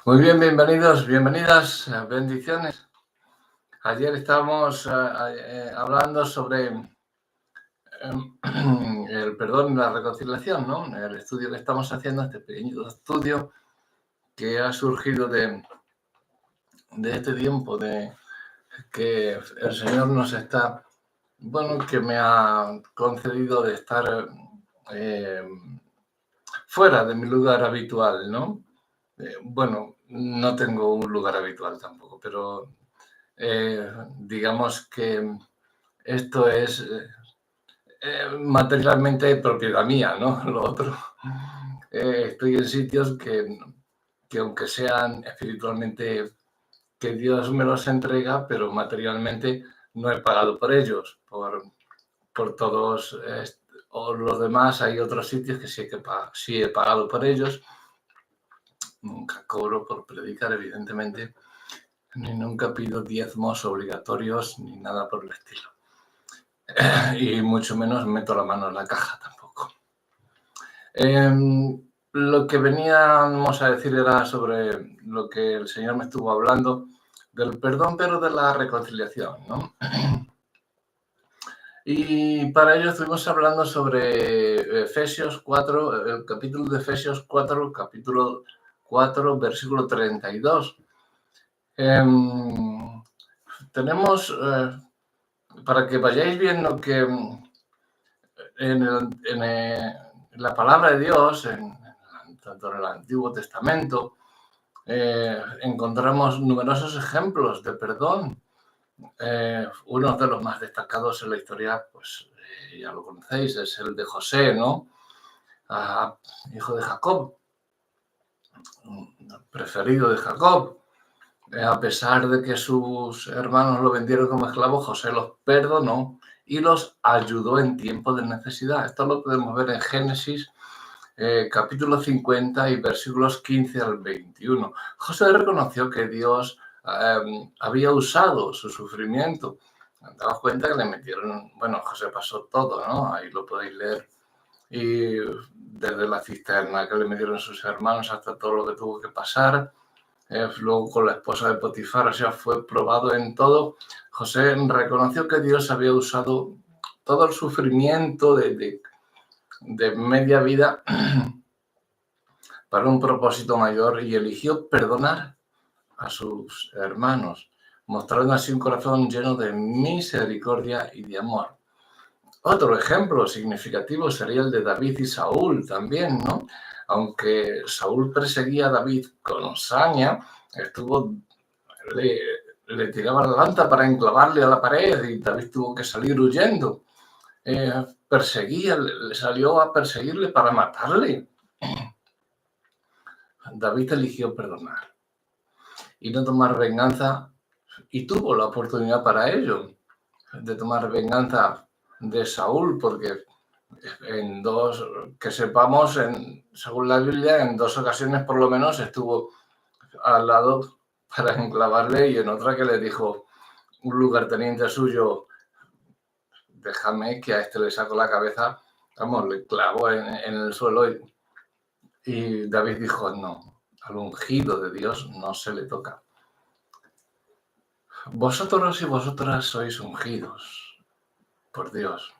Muy bien, bienvenidos, bienvenidas, bendiciones. Ayer estábamos hablando sobre el perdón y la reconciliación, ¿no? El estudio que estamos haciendo, este pequeñito estudio que ha surgido de este tiempo, de que el Señor nos está, que me ha concedido de estar fuera de mi lugar habitual, ¿no? No tengo un lugar habitual tampoco, pero digamos que esto es materialmente propiedad mía, ¿no? Lo otro, estoy en sitios que aunque sean espiritualmente que Dios me los entrega, pero materialmente no he pagado por ellos, por todos o los demás. Hay otros sitios que sí he pagado por ellos. Nunca cobro por predicar, evidentemente, ni nunca pido diezmos obligatorios ni nada por el estilo. Y mucho menos meto la mano en la caja tampoco. Lo que veníamos a decir era sobre lo que el Señor me estuvo hablando del perdón, pero de la reconciliación, ¿no? Y para ello estuvimos hablando sobre Efesios 4, el capítulo de Efesios 4, capítulo 4, versículo 32. Tenemos, para que vayáis viendo que en la palabra de Dios, tanto en el Antiguo Testamento, encontramos numerosos ejemplos de perdón. Uno de los más destacados en la historia, pues ya lo conocéis, es el de José, ¿no? Hijo de Jacob, preferido de Jacob. A pesar de que sus hermanos lo vendieron como esclavo, José los perdonó y los ayudó en tiempo de necesidad. Esto lo podemos ver en Génesis capítulo 50 y versículos 15 al 21. José reconoció que Dios había usado su sufrimiento. Daos cuenta que le metieron, José pasó todo, ¿no? Ahí lo podéis leer. Y desde la cisterna que le metieron sus hermanos hasta todo lo que tuvo que pasar. Luego con la esposa de Potifar, o sea, fue probado en todo. José reconoció que Dios había usado todo el sufrimiento de media vida para un propósito mayor y eligió perdonar a sus hermanos, mostrando así un corazón lleno de misericordia y de amor. Otro ejemplo significativo sería el de David y Saúl también, ¿no? Aunque Saúl perseguía a David con saña, le tiraba la lanza para enclavarle a la pared y David tuvo que salir huyendo. Le salió a perseguirle para matarle. David eligió perdonar y no tomar venganza, y tuvo la oportunidad para ello, de tomar venganza de Saúl, porque que sepamos, según la Biblia, en 2 ocasiones por lo menos estuvo al lado para enclavarle, y en otra que le dijo un lugarteniente suyo: déjame que a este le saco la cabeza, le clavó en el suelo, y David dijo: no, al ungido de Dios no se le toca. Vosotros y vosotras sois ungidos por Dios.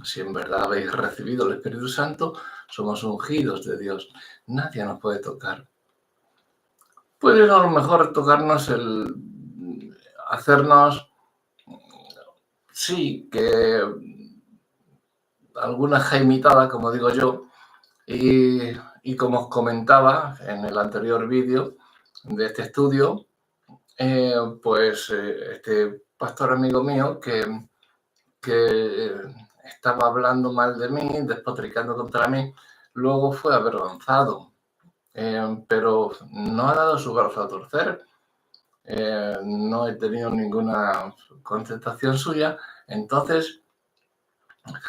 Si en verdad habéis recibido el Espíritu Santo, somos ungidos de Dios. Nadie nos puede tocar. Puede a lo mejor tocarnos hacernos, sí, que alguna jaimitada, como digo yo, y como os comentaba en el anterior vídeo de este estudio, este pastor amigo mío que estaba hablando mal de mí, despotricando contra mí, luego fue avergonzado, pero no ha dado su brazo a torcer. No he tenido ninguna contestación suya. Entonces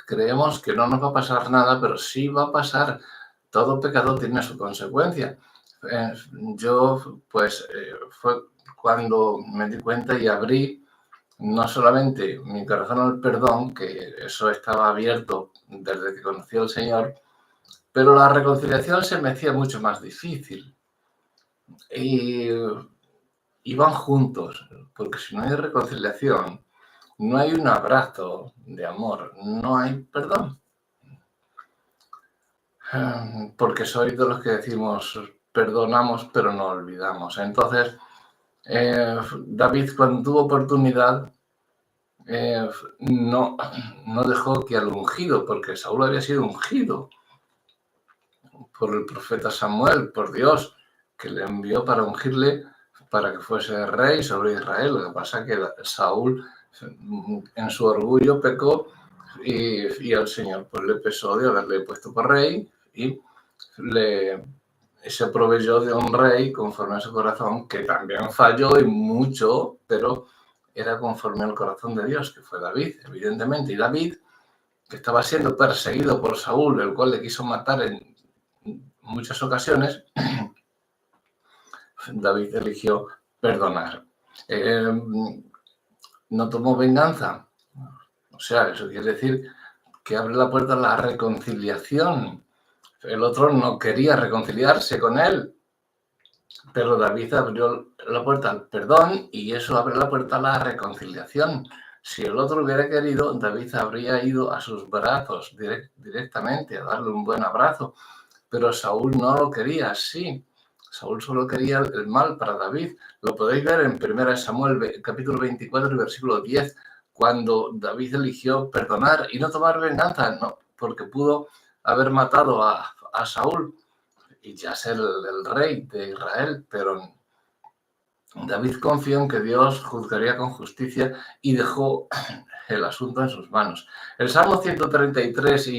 creemos que no nos va a pasar nada, pero sí va a pasar. Todo pecado tiene su consecuencia. Fue cuando me di cuenta y abrí no solamente mi corazón al perdón, que eso estaba abierto desde que conocí al Señor, pero la reconciliación se me hacía mucho más difícil. y van juntos, porque si no hay reconciliación, no hay un abrazo de amor, no hay perdón. Porque soy de los que decimos perdonamos pero no olvidamos. Entonces, David cuando tuvo oportunidad no dejó que al ungido, porque Saúl había sido ungido por el profeta Samuel, por Dios, que le envió para ungirle para que fuese rey sobre Israel. Lo que pasa es que Saúl en su orgullo pecó y al Señor pues le pesó de haberle puesto por rey y se proveyó de un rey conforme a su corazón, que también falló y mucho, pero era conforme al corazón de Dios, que fue David, evidentemente. Y David, que estaba siendo perseguido por Saúl, el cual le quiso matar en muchas ocasiones, David eligió perdonar. No tomó venganza. O sea, eso quiere decir que abre la puerta a la reconciliación. El otro no quería reconciliarse con él, pero David abrió la puerta al perdón y eso abre la puerta a la reconciliación. Si el otro hubiera querido, David habría ido a sus brazos directamente a darle un buen abrazo, pero Saúl no lo quería así. Saúl solo quería el mal para David. Lo podéis ver en 1 Samuel capítulo 24 versículo 10, cuando David eligió perdonar y no tomar venganza, no, porque pudo haber matado a Saúl y ya ser el rey de Israel, pero David confió en que Dios juzgaría con justicia y dejó el asunto en sus manos. El Salmo 133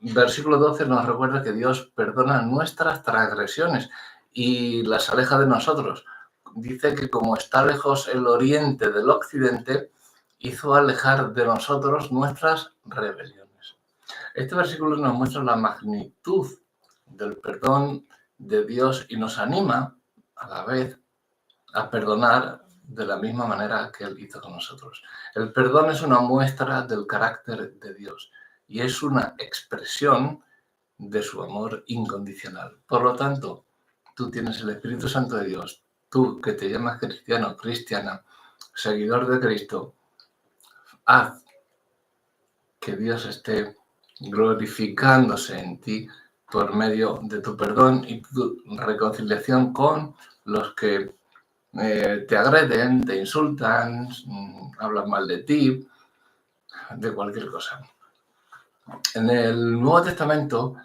versículo 12 nos recuerda que Dios perdona nuestras transgresiones y las aleja de nosotros. Dice que como está lejos el oriente del occidente, hizo alejar de nosotros nuestras rebeliones. Este versículo nos muestra la magnitud del perdón de Dios y nos anima a la vez a perdonar de la misma manera que Él hizo con nosotros. El perdón es una muestra del carácter de Dios y es una expresión de su amor incondicional. Por lo tanto, tú tienes el Espíritu Santo de Dios, tú que te llamas cristiano, cristiana, seguidor de Cristo, haz que Dios esté glorificándose en ti por medio de tu perdón y tu reconciliación con los que te agreden, te insultan, hablan mal de ti, de cualquier cosa. En el Nuevo Testamento,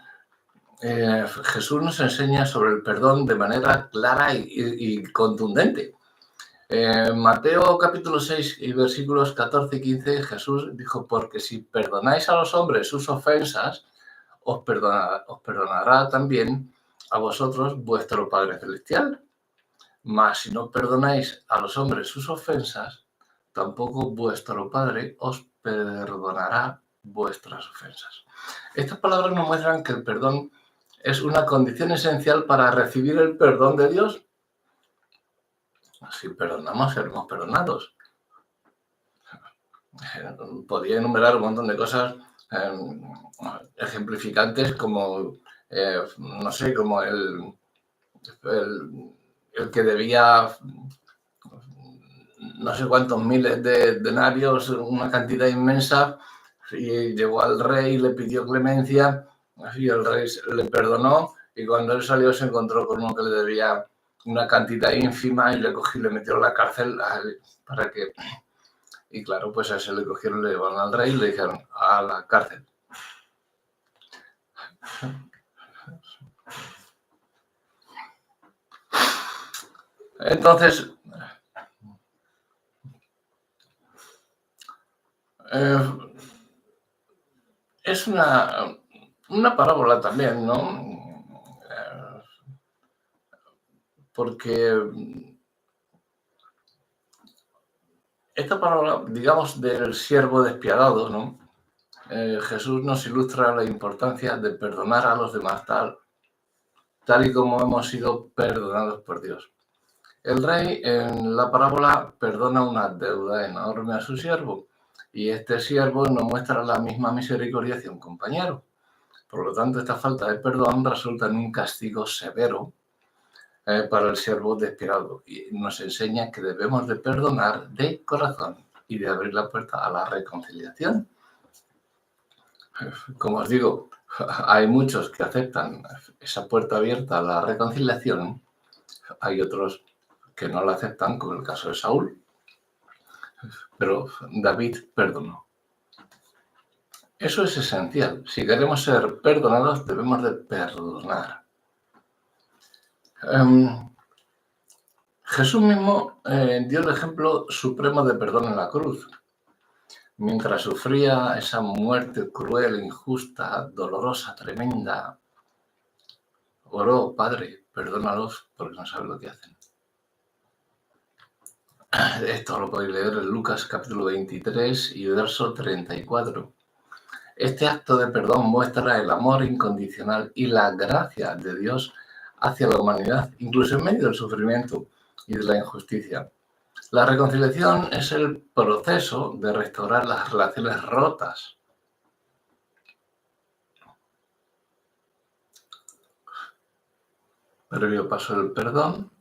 Jesús nos enseña sobre el perdón de manera clara y contundente. Mateo capítulo 6 y versículos 14 y 15, Jesús dijo, porque si perdonáis a los hombres sus ofensas, os perdonará también a vosotros vuestro Padre Celestial. Mas si no perdonáis a los hombres sus ofensas, tampoco vuestro Padre os perdonará vuestras ofensas. Estas palabras nos muestran que el perdón es una condición esencial para recibir el perdón de Dios. Si perdonamos, seremos perdonados. Podría enumerar un montón de cosas ejemplificantes como, no sé, como el que debía no sé cuántos miles de denarios, una cantidad inmensa, y llegó al rey y le pidió clemencia y el rey le perdonó y cuando él salió se encontró con uno que le debía una cantidad ínfima y le cogió y le metió en la cárcel para que... Y claro, pues a ese le cogieron, le llevaron al rey y le dijeron a la cárcel. Entonces, es una parábola también, ¿no? Porque esta parábola, digamos, del siervo despiadado, ¿no? Jesús nos ilustra la importancia de perdonar a los demás tal y como hemos sido perdonados por Dios. El rey en la parábola perdona una deuda enorme a su siervo y este siervo no muestra la misma misericordia hacia un compañero. Por lo tanto, esta falta de perdón resulta en un castigo severo para el siervo despiadado y nos enseña que debemos de perdonar de corazón y de abrir la puerta a la reconciliación. Como os digo, hay muchos que aceptan esa puerta abierta a la reconciliación, hay otros que no la aceptan, como el caso de Saúl, pero David perdonó. Eso es esencial. Si queremos ser perdonados, debemos de perdonar. Jesús mismo dio el ejemplo supremo de perdón en la cruz. Mientras sufría esa muerte cruel, injusta, dolorosa, tremenda, oró: Padre, perdónalos porque no saben lo que hacen. Esto lo podéis leer en Lucas capítulo 23 y verso 34. Este acto de perdón muestra el amor incondicional y la gracia de Dios hacia la humanidad, incluso en medio del sufrimiento y de la injusticia. La reconciliación es el proceso de restaurar las relaciones rotas. Previo paso del perdón,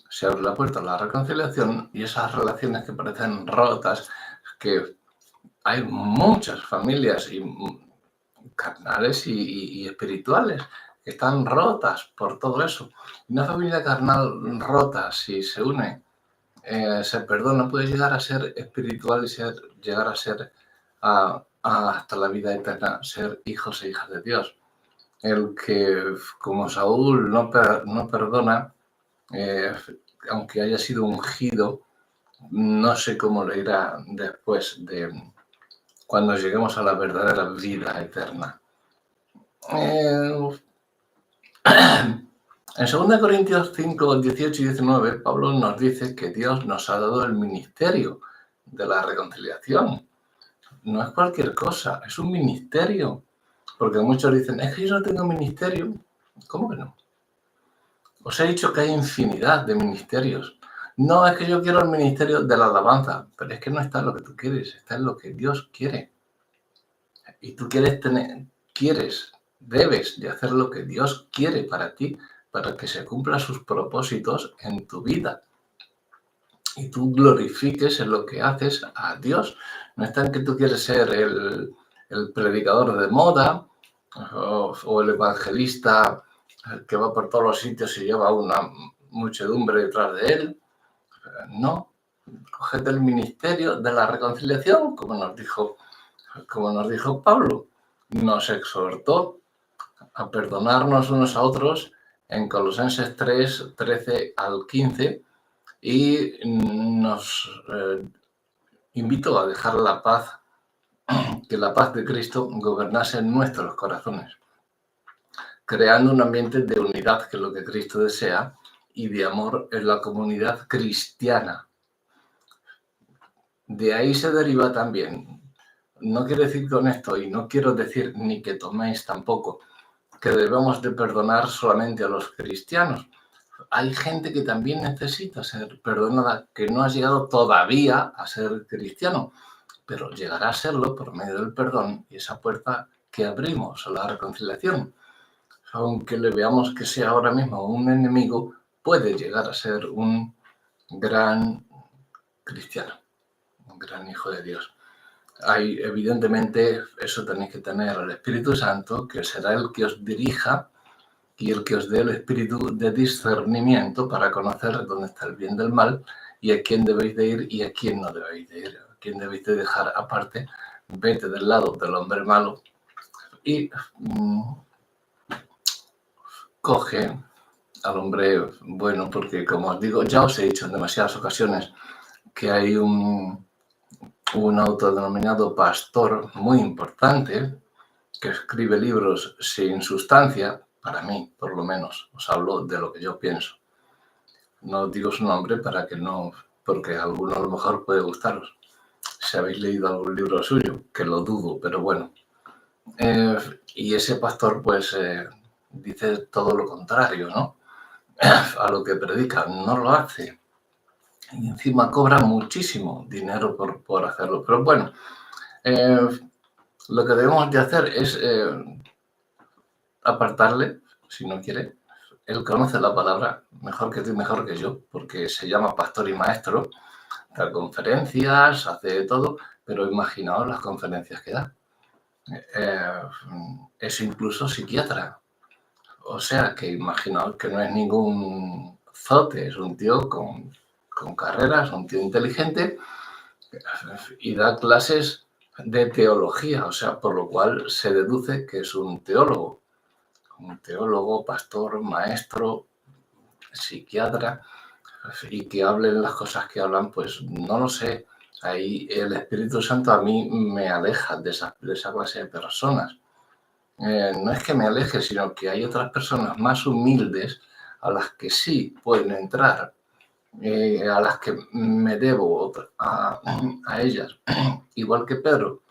se abre la puerta a la reconciliación y esas relaciones que parecen rotas, que hay muchas familias carnales y espirituales que están rotas por todo eso. Una familia carnal rota, si se une, se perdona, puede llegar a ser espiritual y llegar a ser hasta la vida eterna, ser hijos e hijas de Dios. El que, como Saúl, no perdona, aunque haya sido ungido, no sé cómo le irá después de cuando lleguemos a la verdadera vida eterna. En 2 Corintios 5, 18 y 19, Pablo nos dice que Dios nos ha dado el ministerio de la reconciliación. No es cualquier cosa, es un ministerio. Porque muchos dicen: es que yo no tengo ministerio. ¿Cómo que no? Os he dicho que hay infinidad de ministerios. No, es que yo quiero el ministerio de la alabanza, pero es que no está en lo que tú quieres, está en lo que Dios quiere. Y tú debes de hacer lo que Dios quiere para ti, para que se cumplan sus propósitos en tu vida. Y tú glorifiques en lo que haces a Dios. No está en que tú quieres ser el predicador de moda o el evangelista que va por todos los sitios y lleva una muchedumbre detrás de él. No, coged el ministerio de la reconciliación, como nos dijo Pablo. Nos exhortó a perdonarnos unos a otros en Colosenses 3, 13 al 15 y nos invitó a dejar la paz, que la paz de Cristo gobernase en nuestros corazones, creando un ambiente de unidad, que es lo que Cristo desea, y de amor en la comunidad cristiana. De ahí se deriva también, no quiero decir con esto, y no quiero decir ni que toméis tampoco, que debemos de perdonar solamente a los cristianos. Hay gente que también necesita ser perdonada, que no ha llegado todavía a ser cristiano, pero llegará a serlo por medio del perdón y esa puerta que abrimos a la reconciliación. Aunque le veamos que sea ahora mismo un enemigo, puede llegar a ser un gran cristiano, un gran hijo de Dios. Evidentemente, eso tenéis que tener al Espíritu Santo, que será el que os dirija y el que os dé el espíritu de discernimiento para conocer dónde está el bien del mal y a quién debéis de ir y a quién no debéis de ir, a quién debéis de dejar aparte. Vete del lado del hombre malo y coge al hombre bueno, porque como os digo, ya os he dicho en demasiadas ocasiones que hay un autodenominado pastor muy importante que escribe libros sin sustancia. Para mí, por lo menos, os hablo de lo que yo pienso. No digo su nombre porque a alguno a lo mejor puede gustaros. Si habéis leído algún libro suyo, que lo dudo, pero bueno. Y ese pastor, pues, dice todo lo contrario, ¿no? A lo que predica, no lo hace. Y encima cobra muchísimo dinero por hacerlo. Pero bueno, lo que debemos de hacer es apartarle si no quiere. Él conoce la palabra mejor que tú y mejor que yo, porque se llama pastor y maestro, da conferencias, hace de todo, pero imaginaos las conferencias que da. Es incluso psiquiatra. O sea, que imaginaos que no es ningún zote, es un tío con carreras, un tío inteligente y da clases de teología, o sea, por lo cual se deduce que es un teólogo, pastor, maestro, psiquiatra, y que hablen las cosas que hablan, pues no lo sé. Ahí el Espíritu Santo a mí me aleja de esa clase de personas. No es que me aleje, sino que hay otras personas más humildes a las que sí pueden entrar, a las que me debo a ellas. Igual que Pedro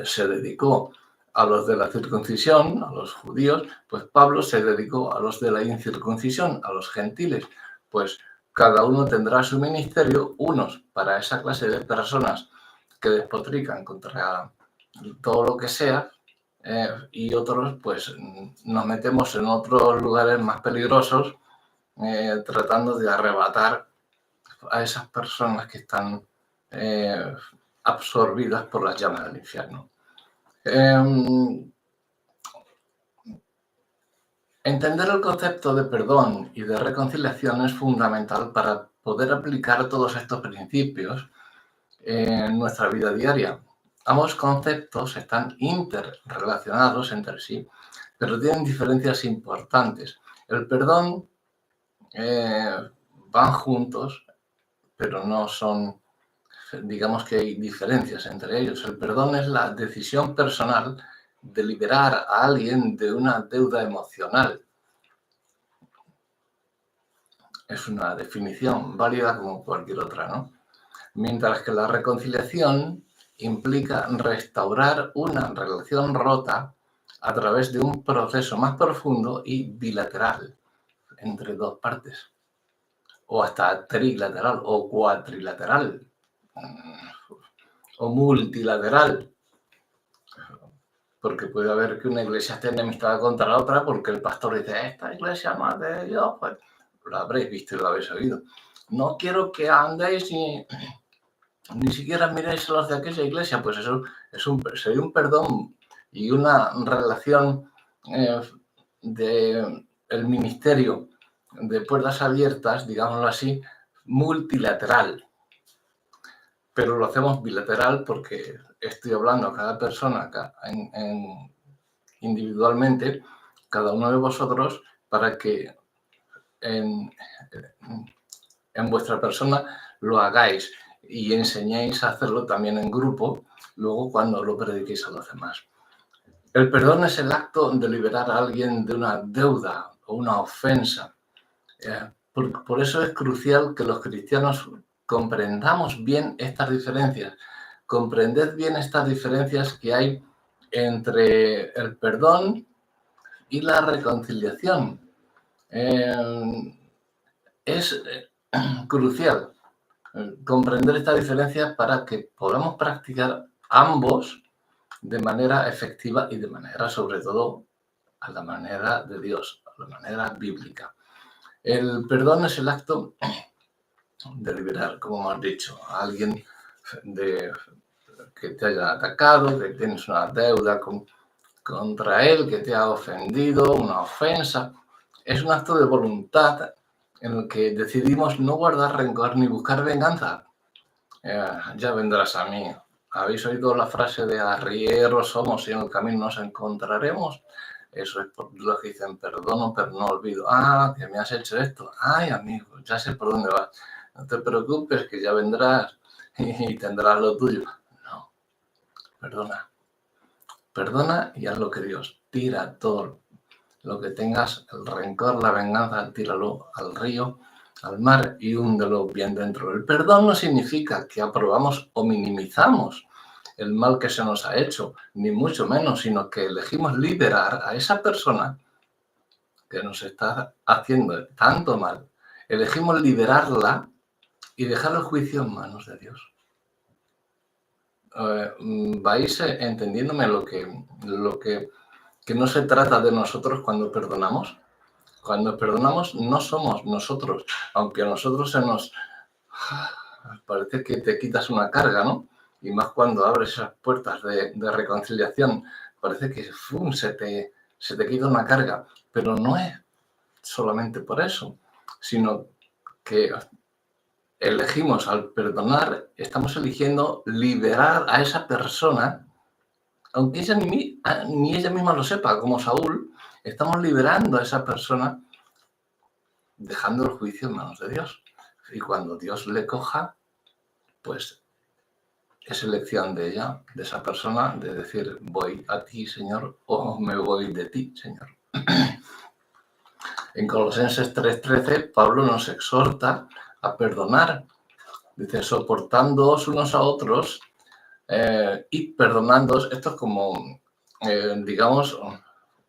se dedicó a los de la circuncisión, a los judíos, pues Pablo se dedicó a los de la incircuncisión, a los gentiles. Pues cada uno tendrá su ministerio, unos para esa clase de personas que despotrican contra todo lo que sea, y otros pues nos metemos en otros lugares más peligrosos, tratando de arrebatar a esas personas que están absorbidas por las llamas del infierno. Entender el concepto de perdón y de reconciliación es fundamental para poder aplicar todos estos principios en nuestra vida diaria. Ambos conceptos están interrelacionados entre sí, pero tienen diferencias importantes. El perdón van juntos, pero no son, digamos que hay diferencias entre ellos. El perdón es la decisión personal de liberar a alguien de una deuda emocional. Es una definición válida como cualquier otra, ¿no? Mientras que la reconciliación implica restaurar una relación rota a través de un proceso más profundo y bilateral entre dos partes, o hasta trilateral o cuatrilateral o multilateral, porque puede haber que una iglesia esté enemistada contra la otra porque el pastor dice, esta iglesia no es de Dios, pues lo habréis visto y lo habéis oído. No quiero que andéis ni siquiera miréis a los de aquella iglesia, pues eso sería un perdón y una relación de el ministerio de puertas abiertas, digámoslo así, multilateral. Pero lo hacemos bilateral porque estoy hablando a cada persona individualmente, cada uno de vosotros, para que en vuestra persona lo hagáis y enseñéis a hacerlo también en grupo, luego cuando lo prediquéis a los demás. El perdón es el acto de liberar a alguien de una deuda o una ofensa. Por eso es crucial que los cristianos comprendamos bien estas diferencias. Comprended bien estas diferencias que hay entre el perdón y la reconciliación. Es crucial comprender esta diferencia para que podamos practicar ambos de manera efectiva y de manera, sobre todo, a la manera de Dios, a la manera bíblica. El perdón es el acto de liberar, como hemos dicho, a alguien que te haya atacado, que tienes una deuda contra él, que te ha ofendido, una ofensa. Es un acto de voluntad en el que decidimos no guardar rencor ni buscar venganza. Ya vendrás a mí. ¿Habéis oído la frase de arrieros somos y en el camino nos encontraremos? Eso es por lo que dicen, perdono, pero no olvido. Ah, que me has hecho esto. Ay, amigo, ya sé por dónde vas. No te preocupes, que ya vendrás y tendrás lo tuyo. No, perdona. Perdona y haz lo que Dios. Tira todo lo que tengas, el rencor, la venganza, tíralo al río, al mar y húndelo bien dentro. El perdón no significa que aprobamos o minimizamos el mal que se nos ha hecho, ni mucho menos, sino que elegimos liberar a esa persona que nos está haciendo tanto mal. Elegimos liberarla y dejar el juicio en manos de Dios. Vais entendiéndome lo que que no se trata de nosotros cuando perdonamos. Cuando perdonamos no somos nosotros, aunque a nosotros se nos parece que te quitas una carga, ¿no? Y más cuando abres esas puertas de reconciliación, parece que se te quita una carga, pero no es solamente por eso, sino que elegimos al perdonar, estamos eligiendo liberar a esa persona, aunque ella ni ella misma lo sepa, como Saúl, estamos liberando a esa persona, dejando el juicio en manos de Dios. Y cuando Dios le coja, pues es elección de ella, de esa persona, de decir, voy a ti, Señor, o me voy de ti, Señor. En Colosenses 3:13, Pablo nos exhorta a perdonar. Dice, soportándoos unos a otros y perdonándoos. Esto es como, digamos,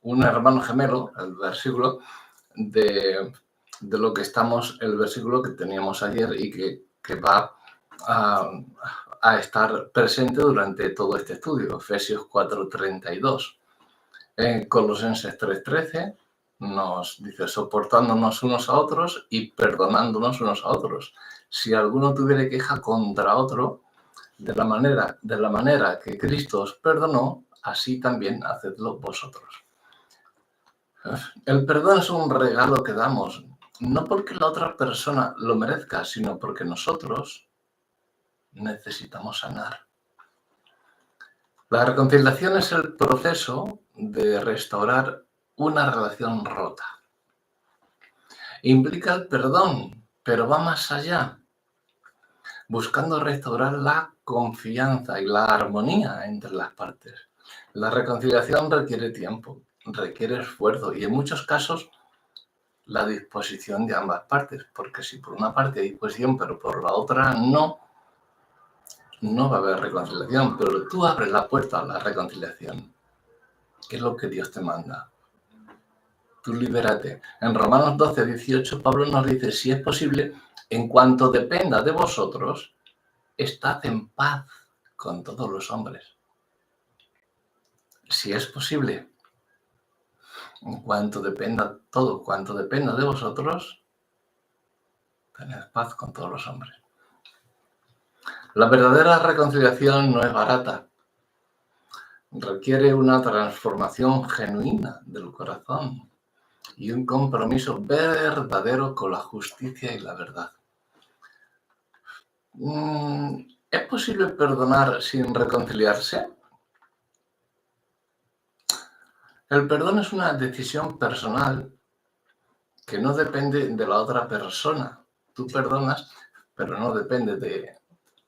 un hermano gemelo, el versículo de lo que estamos, el versículo que teníamos ayer y que va a estar presente durante todo este estudio, Efesios 4:32. En Colosenses 3:13 nos dice, soportándonos unos a otros y perdonándonos unos a otros. Si alguno tuviera queja contra otro, de la manera que Cristo os perdonó, así también hacedlo vosotros. El perdón es un regalo que damos, no porque la otra persona lo merezca, sino porque nosotros necesitamos sanar. La reconciliación es el proceso de restaurar una relación rota. Implica el perdón, pero va más allá, buscando restaurar la confianza y la armonía entre las partes. La reconciliación requiere tiempo, requiere esfuerzo y en muchos casos la disposición de ambas partes, porque si por una parte hay disposición pero por la otra no va a haber reconciliación, pero tú abres la puerta a la reconciliación, que es lo que Dios te manda. Tú libérate. En Romanos 12:18 Pablo nos dice, si es posible, en cuanto dependa de vosotros, estad en paz con todos los hombres. Si es posible, en cuanto dependa de vosotros, tened paz con todos los hombres. La verdadera reconciliación no es barata. Requiere una transformación genuina del corazón y un compromiso verdadero con la justicia y la verdad. ¿Es posible perdonar sin reconciliarse? El perdón es una decisión personal que no depende de la otra persona. Tú perdonas, pero no depende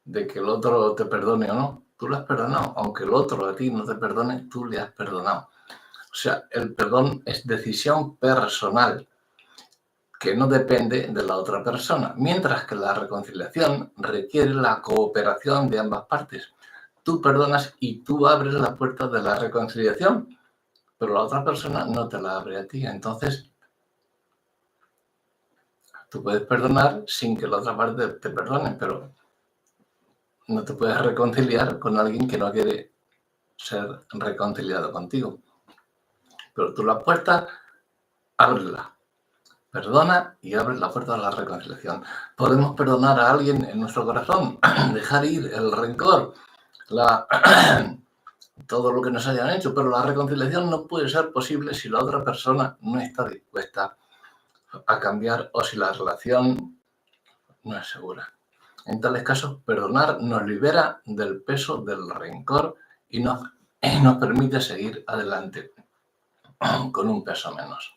de que el otro te perdone o no. Tú lo has perdonado. Aunque el otro a ti no te perdone, tú le has perdonado. O sea, el perdón es decisión personal que no depende de la otra persona, mientras que la reconciliación requiere la cooperación de ambas partes. Tú perdonas y tú abres la puerta de la reconciliación, pero la otra persona no te la abre a ti. Entonces, tú puedes perdonar sin que la otra parte te perdone, pero no te puedes reconciliar con alguien que no quiere ser reconciliado contigo. Pero tú la puerta, ábrela. Perdona y abre la puerta a la reconciliación. Podemos perdonar a alguien en nuestro corazón, dejar ir el rencor, todo lo que nos hayan hecho, pero la reconciliación no puede ser posible si la otra persona no está dispuesta a cambiar o si la relación no es segura. En tales casos, perdonar nos libera del peso del rencor y nos permite seguir adelante con un peso menos.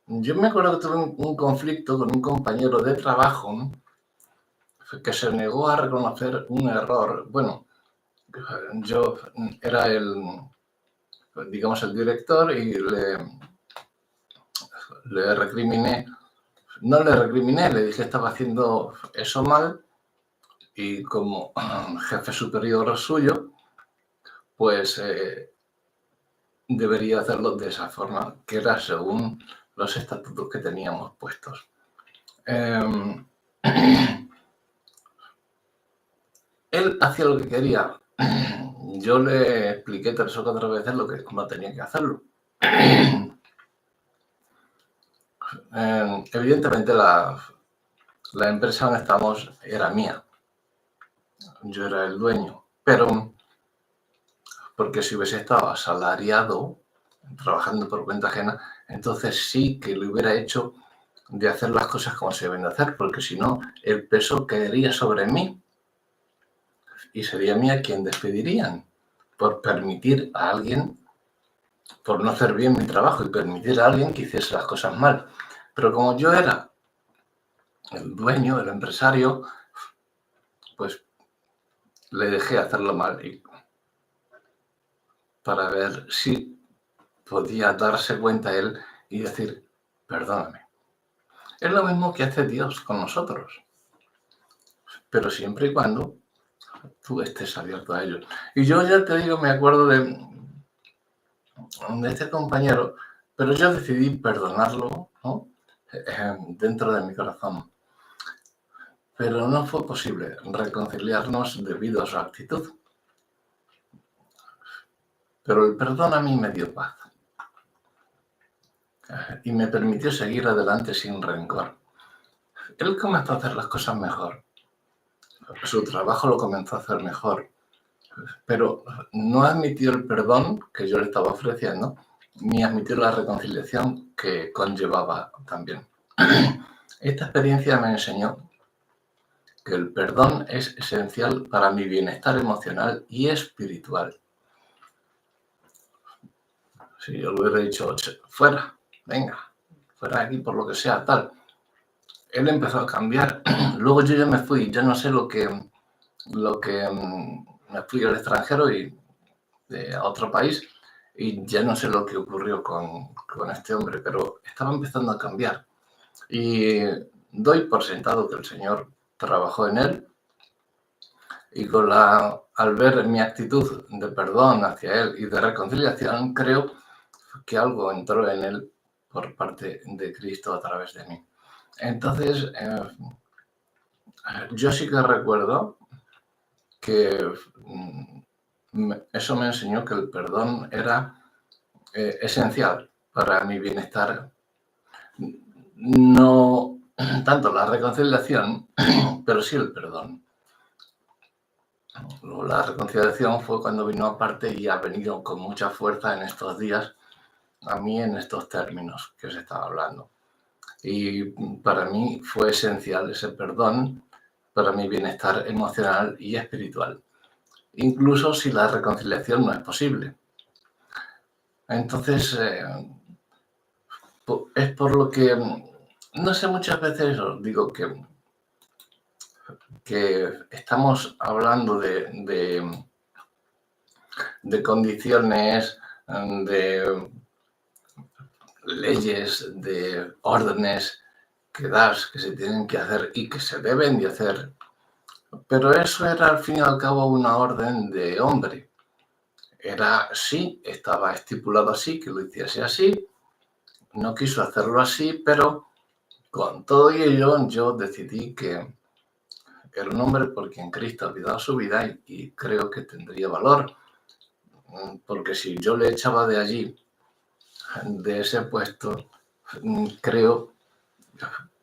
Yo me acuerdo que tuve un conflicto con un compañero de trabajo que se negó a reconocer un error. Bueno, yo era el director y le recriminé. No le recriminé, le dije que estaba haciendo eso mal y como jefe superior suyo, pues debería hacerlo de esa forma, que era según los estatutos que teníamos puestos. Él hacía lo que quería, yo le expliqué 3 o 4 veces lo que cómo tenía que hacerlo. Evidentemente la empresa donde estamos era mía. Yo era el dueño, pero porque si hubiese estado asalariado, trabajando por cuenta ajena, entonces sí que lo hubiera hecho de hacer las cosas como se deben de hacer, porque si no, el peso caería sobre mí y sería mía quien despedirían por permitir a alguien, por no hacer bien mi trabajo y permitir a alguien que hiciese las cosas mal. Pero como yo era el dueño, el empresario, pues le dejé hacerlo mal y para ver si podía darse cuenta él y decir, perdóname. Es lo mismo que hace Dios con nosotros, pero siempre y cuando tú estés abierto a ello. Y yo ya te digo, me acuerdo de este compañero, pero yo decidí perdonarlo, ¿no? Dentro de mi corazón. Pero no fue posible reconciliarnos debido a su actitud. Pero el perdón a mí me dio paz y me permitió seguir adelante sin rencor. Él comenzó a hacer las cosas mejor. Su trabajo lo comenzó a hacer mejor. Pero no admitió el perdón que yo le estaba ofreciendo, ni admitió la reconciliación que conllevaba también. Esta experiencia me enseñó que el perdón es esencial para mi bienestar emocional y espiritual. Si yo le hubiera dicho, fuera, venga, fuera de aquí por lo que sea, tal. Él empezó a cambiar. Luego yo ya me fui, ya no sé lo que me fui al extranjero y a otro país y ya no sé lo que ocurrió con este hombre, pero estaba empezando a cambiar. Y doy por sentado que el Señor trabajó en él y al ver mi actitud de perdón hacia él y de reconciliación, creo que algo entró en él por parte de Cristo a través de mí. Entonces, yo sí que recuerdo que eso me enseñó que el perdón era esencial para mi bienestar. No tanto la reconciliación, pero sí el perdón. La reconciliación fue cuando vino aparte y ha venido con mucha fuerza en estos días, a mí en estos términos que os estaba hablando. Y para mí fue esencial ese perdón para mi bienestar emocional y espiritual, incluso si la reconciliación no es posible. Entonces, es por lo que, no sé, muchas veces os digo que estamos hablando de condiciones, de leyes, de órdenes que das, que se tienen que hacer y que se deben de hacer. Pero eso era al fin y al cabo una orden de hombre. Era sí, estaba estipulado así, que lo hiciese así. No quiso hacerlo así, pero con todo ello yo decidí que era un hombre por quien Cristo había dado su vida y creo que tendría valor. Porque si yo le echaba de allí, de ese puesto, creo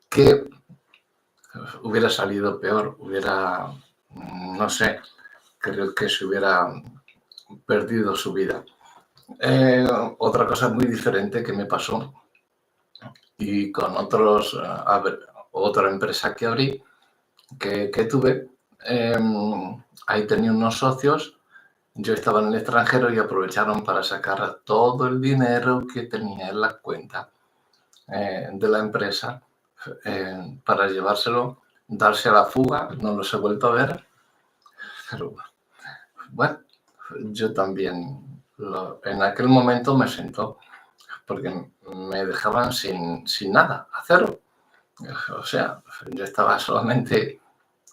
que hubiera salido peor, no sé, creo que se hubiera perdido su vida. Otra cosa muy diferente que me pasó y con otra empresa que abrí, que tuve, ahí tenía unos socios, yo estaba en el extranjero y aprovecharon para sacar todo el dinero que tenía en la cuenta de la empresa para llevárselo, darse a la fuga, no los he vuelto a ver, pero bueno, yo también en aquel momento me sentó porque me dejaban sin nada, a cero. O sea, yo estaba solamente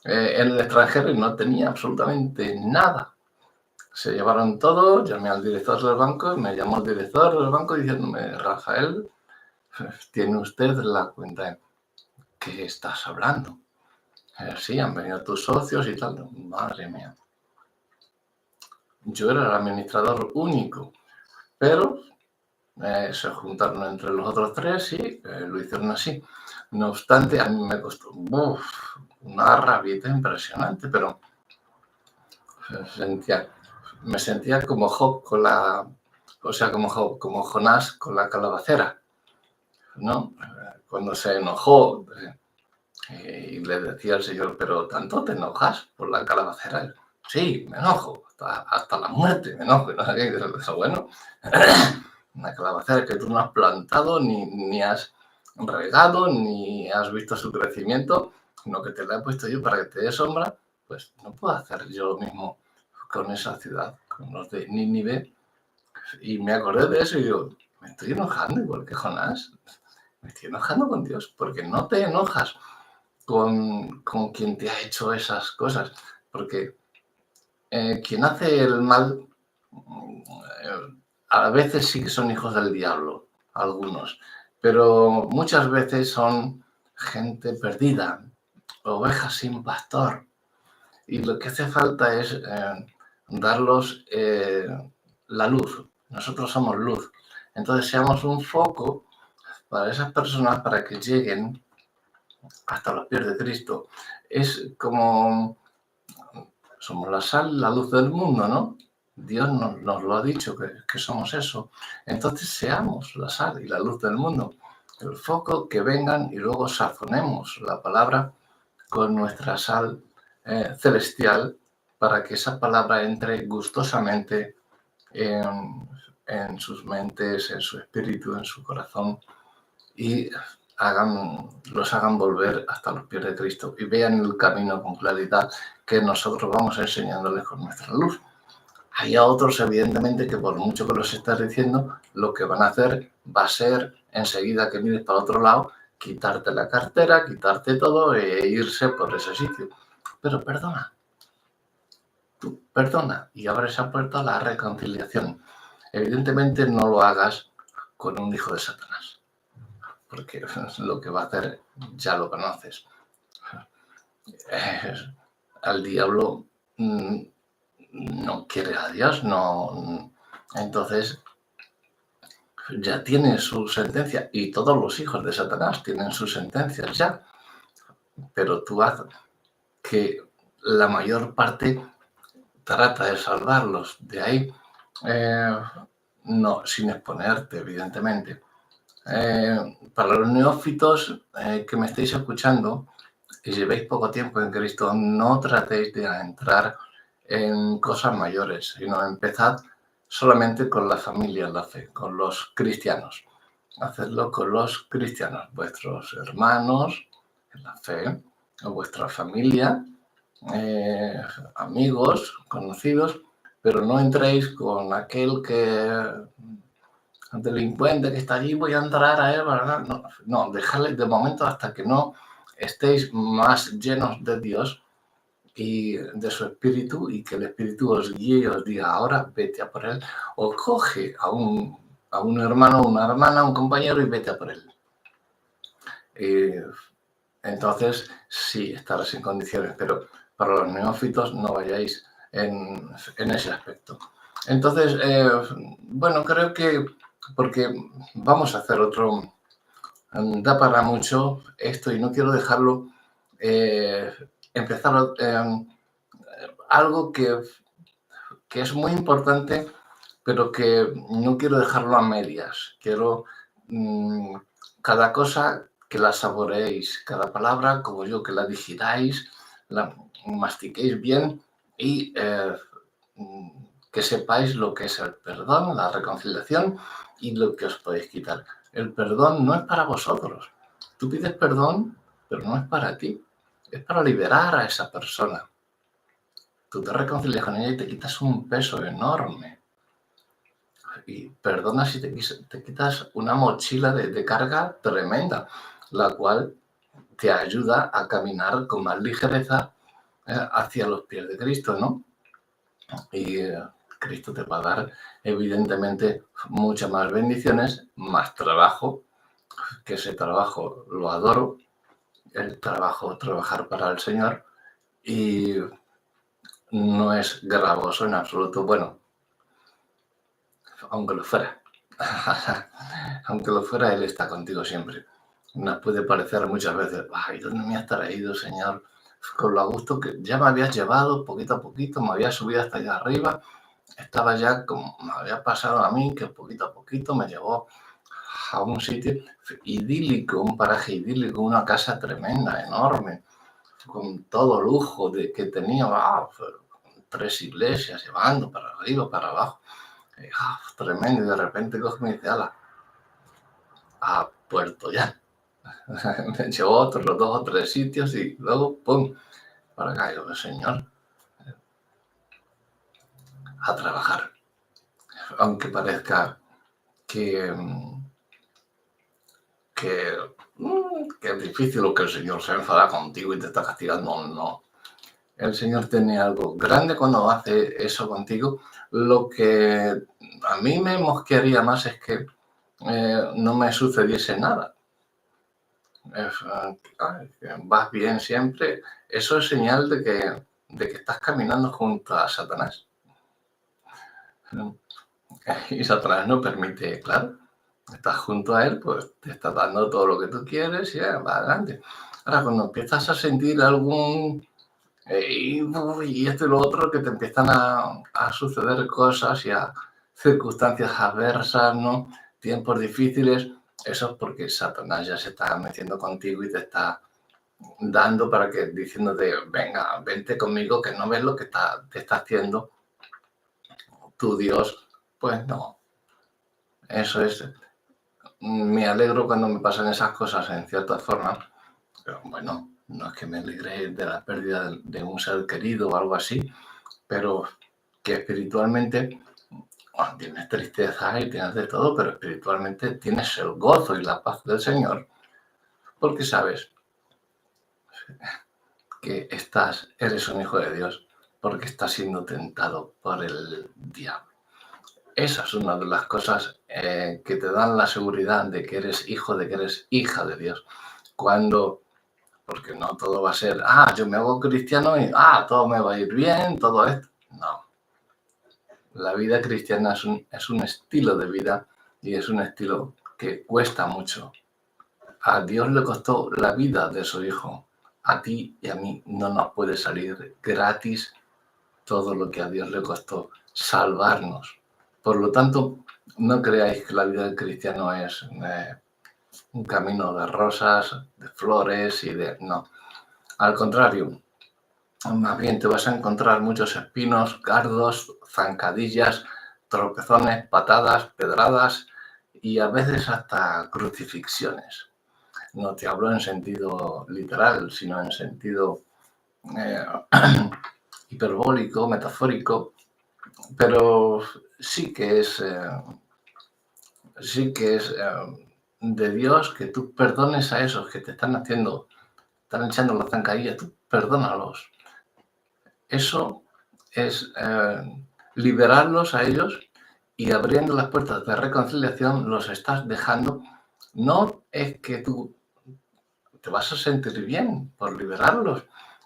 en el extranjero y no tenía absolutamente nada. Se llevaron todo, llamé al director del banco, me llamó el director del banco diciéndome, Rafael, ¿tiene usted la cuenta? ¿Qué estás hablando? Sí, han venido tus socios y tal. Madre mía. yo era el administrador único, pero se juntaron entre los otros tres y lo hicieron así. No obstante, a mí me costó una rabieta impresionante, pero me sentía como Job como Jonás con la calabacera, ¿no? Cuando se enojó y le decía al Señor, pero ¿tanto te enojas por la calabacera? Sí, me enojo, hasta la muerte me enojo. ¿No? Eso, bueno, una calabacera que tú no has plantado, ni has regado, ni has visto su crecimiento, sino que te la he puesto yo para que te dé sombra, pues no puedo hacer yo lo mismo con esa ciudad, con los de Nínive. Y me acordé de eso y digo, me estoy enojando igual que Jonás, me estoy enojando con Dios, porque no te enojas con quien te ha hecho esas cosas, porque quien hace el mal, a veces sí que son hijos del diablo, algunos, pero muchas veces son gente perdida, ovejas sin pastor, y lo que hace falta es darlos la luz. Nosotros somos luz, entonces seamos un foco para esas personas para que lleguen hasta los pies de Cristo. Es como somos la sal, la luz del mundo, ¿no? Dios nos lo ha dicho, que somos eso. Entonces seamos la sal y la luz del mundo. El foco, que vengan y luego sazonemos la palabra con nuestra sal celestial para que esa palabra entre gustosamente en sus mentes, en su espíritu, en su corazón y los hagan volver hasta los pies de Cristo y vean el camino con claridad que nosotros vamos enseñándoles con nuestra luz. Hay a otros, evidentemente, que por mucho que los estás diciendo, lo que van a hacer va a ser, enseguida que mires para otro lado, quitarte la cartera, quitarte todo e irse por ese sitio. Pero perdona, tú perdona y abre esa puerta a la reconciliación. Evidentemente no lo hagas con un hijo de Satanás, porque lo que va a hacer ya lo conoces. Al diablo no quiere a Dios, no. Entonces ya tiene su sentencia y todos los hijos de Satanás tienen sus sentencias ya, pero tú haz que la mayor parte trata de salvarlos. De ahí, no, sin exponerte, evidentemente. Para los neófitos que me estáis escuchando y llevéis poco tiempo en Cristo, no tratéis de entrar en cosas mayores, sino empezad solamente con la familia, la fe, con los cristianos. Hacedlo con los cristianos, vuestros hermanos en la fe, o vuestra familia, amigos, conocidos, pero no entréis con aquel delincuente que está allí, voy a entrar a él, ¿verdad? No, dejadle de momento hasta que no estéis más llenos de Dios y de su espíritu y que el espíritu os guíe y os diga, ahora vete a por él, o coge a un hermano, una hermana, un compañero y vete a por él. Entonces, sí, estarás en condiciones, pero para los neófitos no vayáis en ese aspecto. Entonces, bueno, creo que porque vamos a hacer otro, da para mucho esto y no quiero dejarlo, empezar algo que es muy importante, pero que no quiero dejarlo a medias. Quiero cada cosa que la saboreéis, cada palabra como yo, que la digiráis, la mastiquéis bien y que sepáis lo que es el perdón, la reconciliación y lo que os podéis quitar. El perdón no es para vosotros. Tú pides perdón, pero no es para ti. Es para liberar a esa persona. Tú te reconcilias con ella y te quitas un peso enorme. Y perdona si te quitas una mochila de carga tremenda, la cual te ayuda a caminar con más ligereza hacia los pies de Cristo, ¿no? Y Cristo te va a dar, evidentemente, muchas más bendiciones, más trabajo, que ese trabajo lo adoro, el trabajar para el Señor, y no es gravoso en absoluto. Bueno, aunque lo fuera. Aunque lo fuera, Él está contigo siempre. Nos puede parecer muchas veces, ay, ¿dónde me has traído, Señor? Con lo a gusto que ya me habías llevado poquito a poquito, me había subido hasta allá arriba, estaba ya como me había pasado a mí, que poquito a poquito me llevó a un sitio idílico, un paraje idílico, una casa tremenda, enorme, con todo lujo que tenía, 3 iglesias llevando para arriba, para abajo, tremendo, y de repente coge y me dice, ala, a Puerto ya. Me llevó a otros 2 o 3 sitios y luego, ¡pum!, para acá. Yo, Señor, a trabajar. Aunque parezca que, que, que es difícil o que el Señor se enfada contigo y te está castigando, no. El Señor tiene algo grande cuando hace eso contigo. Lo que a mí me mosquearía más es que no me sucediese nada. Vas bien siempre. Eso es señal de que estás caminando junto a Satanás. Y Satanás no permite, claro. Estás junto a él, pues te está dando todo lo que tú quieres y va adelante. Ahora, cuando empiezas a sentir algún y esto y lo otro, que te empiezan a suceder cosas y a circunstancias adversas, ¿no? Tiempos difíciles, eso es porque Satanás ya se está metiendo contigo y te está dando para que, diciéndote, venga, vente conmigo, que no ves lo que te está haciendo tu Dios. Pues no, eso es. Me alegro cuando me pasan esas cosas en cierta forma, pero bueno, no es que me alegre de la pérdida de un ser querido o algo así, pero que espiritualmente tienes tristeza y tienes de todo, pero espiritualmente tienes el gozo y la paz del Señor, porque sabes que eres un hijo de Dios, porque estás siendo tentado por el diablo. Esa es una de las cosas que te dan la seguridad de que eres hijo, de que eres hija de Dios. Porque no todo va a ser, yo me hago cristiano y todo me va a ir bien, todo esto. No. La vida cristiana es un estilo de vida y es un estilo que cuesta mucho. A Dios le costó la vida de su hijo. A ti y a mí no nos puede salir gratis todo lo que a Dios le costó salvarnos. Por lo tanto, no creáis que la vida del cristiano es un camino de rosas, de flores y de... No. Al contrario, más bien te vas a encontrar muchos espinos, cardos, zancadillas, tropezones, patadas, pedradas y a veces hasta crucifixiones. No te hablo en sentido literal, sino en sentido hiperbólico, metafórico, pero sí que es de Dios que tú perdones a esos que te están echando la zancadilla, tú perdónalos. Eso es liberarlos a ellos y abriendo las puertas de reconciliación los estás dejando. No es que tú te vas a sentir bien por liberarlos,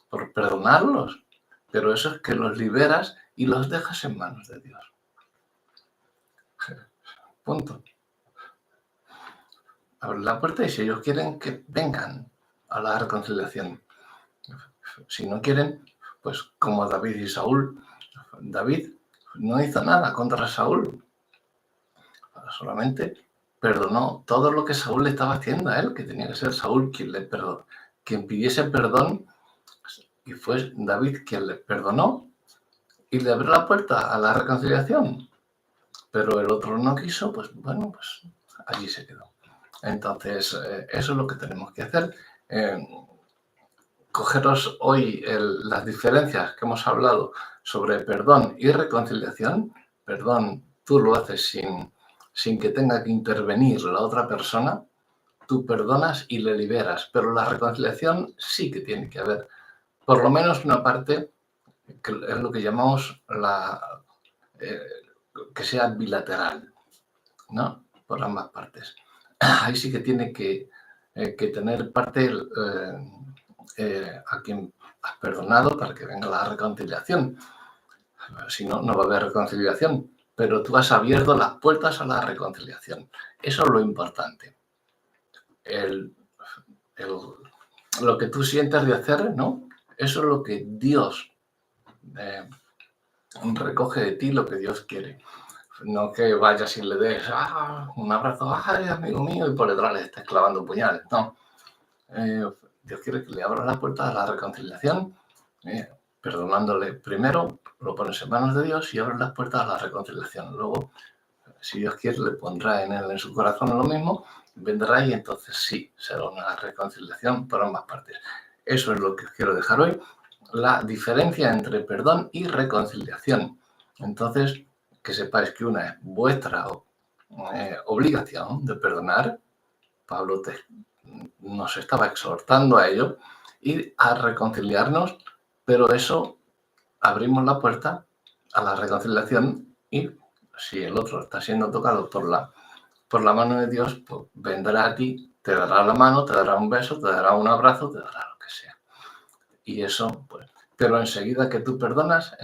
por perdonarlos, pero eso es que los liberas y los dejas en manos de Dios. Punto. Abre la puerta y si ellos quieren, que vengan a la reconciliación. Si no quieren, pues como David y Saúl. David no hizo nada contra Saúl, solamente perdonó todo lo que Saúl le estaba haciendo a él, que tenía que ser Saúl quien pidiese perdón, y fue David quien le perdonó y le abrió la puerta a la reconciliación. Pero el otro no quiso, pues bueno, pues allí se quedó. Entonces, eso es lo que tenemos que hacer. Cogeros hoy las diferencias que hemos hablado sobre perdón y reconciliación. Perdón, tú lo haces sin que tenga que intervenir la otra persona. Tú perdonas y le liberas, pero la reconciliación sí que tiene que haber por lo menos una parte que es lo que llamamos que sea bilateral, ¿no? Por ambas partes. Ahí sí que tiene que tener parte a quien has perdonado para que venga la reconciliación. Si no, no va a haber reconciliación. Pero tú has abierto las puertas a la reconciliación. Eso es lo importante. Lo que tú sientes de hacer, ¿no? Eso es lo que Dios recoge de ti, lo que Dios quiere. No que vayas y le des un abrazo, ¡ay, amigo mío! Y por detrás le estés clavando puñales. No. Dios quiere que le abras la puerta a la reconciliación, perdonándole primero, lo pones en manos de Dios y abres las puertas a la reconciliación. Luego, si Dios quiere, le pondrá en él, en su corazón lo mismo, vendrá y entonces sí, será una reconciliación por ambas partes. Eso es lo que os quiero dejar hoy, la diferencia entre perdón y reconciliación. Entonces, que sepáis que una es vuestra obligación de perdonar. Pablo nos estaba exhortando a ello y a reconciliarnos, pero eso abrimos la puerta a la reconciliación y si el otro está siendo tocado por la mano de Dios, pues vendrá a ti, te dará la mano, te dará un beso, te dará un abrazo, te dará lo que sea. Y eso, pues, pero enseguida que tú perdonas,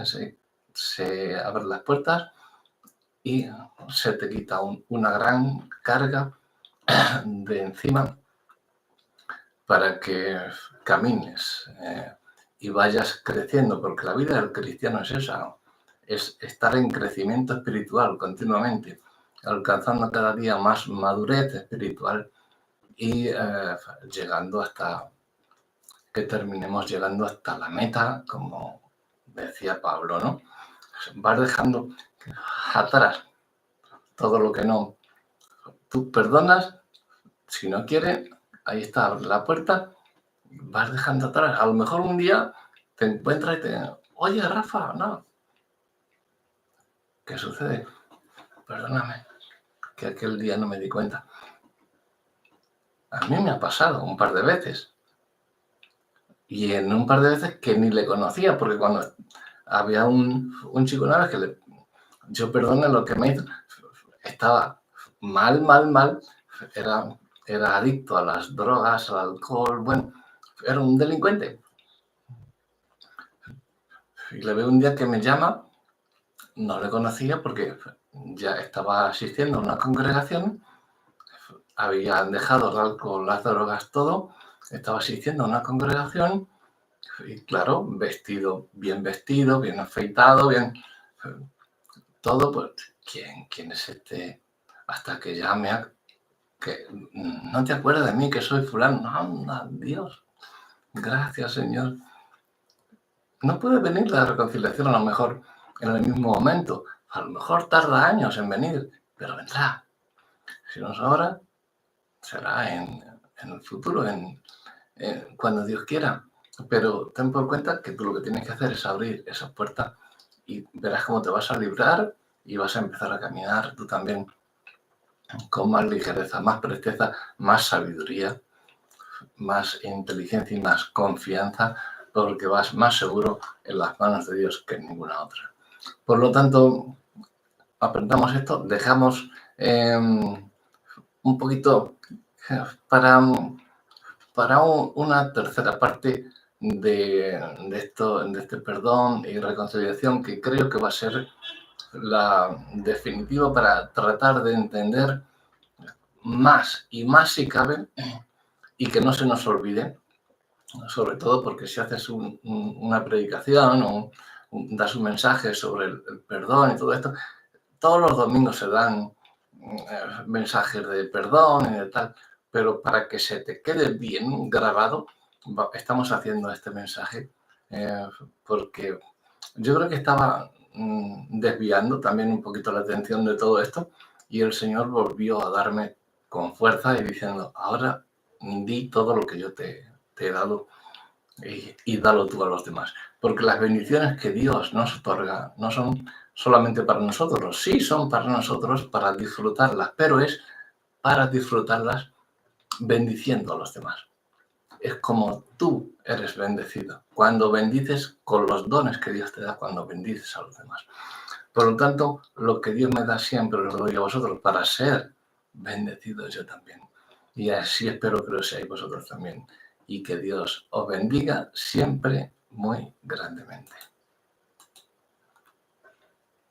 se abren las puertas y se te quita una gran carga de encima para que camines y vayas creciendo, porque la vida del cristiano es esa, ¿no? Es estar en crecimiento espiritual continuamente, alcanzando cada día más madurez espiritual y llegando hasta que terminemos llegando hasta la meta, como decía Pablo, ¿no? Vas dejando atrás todo lo que no. Tú perdonas, si no quieres, ahí está la puerta, vas dejando atrás. A lo mejor un día te encuentras y te... Oye, Rafa, no. ¿Qué sucede? Perdóname, que aquel día no me di cuenta. A mí me ha pasado un par de veces. Y en un par de veces que ni le conocía, porque cuando había un chico una vez que yo perdone lo que me hizo, estaba mal, era adicto a las drogas, al alcohol, bueno, era un delincuente. Y le veo un día que me llama, no le conocía porque ya estaba asistiendo a una congregación, habían dejado el alcohol, las drogas, todo, estaba asistiendo a una congregación y claro, bien vestido, bien afeitado, bien todo, pues, ¿quién es este? Hasta que ya que no te acuerdas de mí, que soy fulano. Anda, Dios, gracias, Señor. No puede venir la reconciliación a lo mejor en el mismo momento. A lo mejor tarda años en venir, pero vendrá. Si no es ahora, será en el futuro, cuando Dios quiera. Pero ten por cuenta que tú lo que tienes que hacer es abrir esa puerta y verás cómo te vas a librar y vas a empezar a caminar tú también con más ligereza, más presteza, más sabiduría, más inteligencia y más confianza, porque vas más seguro en las manos de Dios que en ninguna otra. Por lo tanto, aprendamos esto, dejamos un poquito para una tercera parte de este perdón y reconciliación, que creo que va a ser la definitiva para tratar de entender más y más si cabe y que no se nos olvide, sobre todo porque si haces una predicación o das un mensaje sobre el perdón y todo esto, todos los domingos se dan mensajes de perdón y de tal, pero para que se te quede bien grabado, estamos haciendo este mensaje porque yo creo que estaba desviando también un poquito la atención de todo esto y el Señor volvió a darme con fuerza y diciendo, ahora di todo lo que yo te he dado y dalo tú a los demás. Porque las bendiciones que Dios nos otorga no son solamente para nosotros, sí son para nosotros para disfrutarlas, pero es para disfrutarlas bendiciendo a los demás. Es como tú eres bendecido, cuando bendices con los dones que Dios te da, cuando bendices a los demás. Por lo tanto, lo que Dios me da siempre lo doy a vosotros para ser bendecidos yo también. Y así espero que lo seáis vosotros también. Y que Dios os bendiga siempre muy grandemente.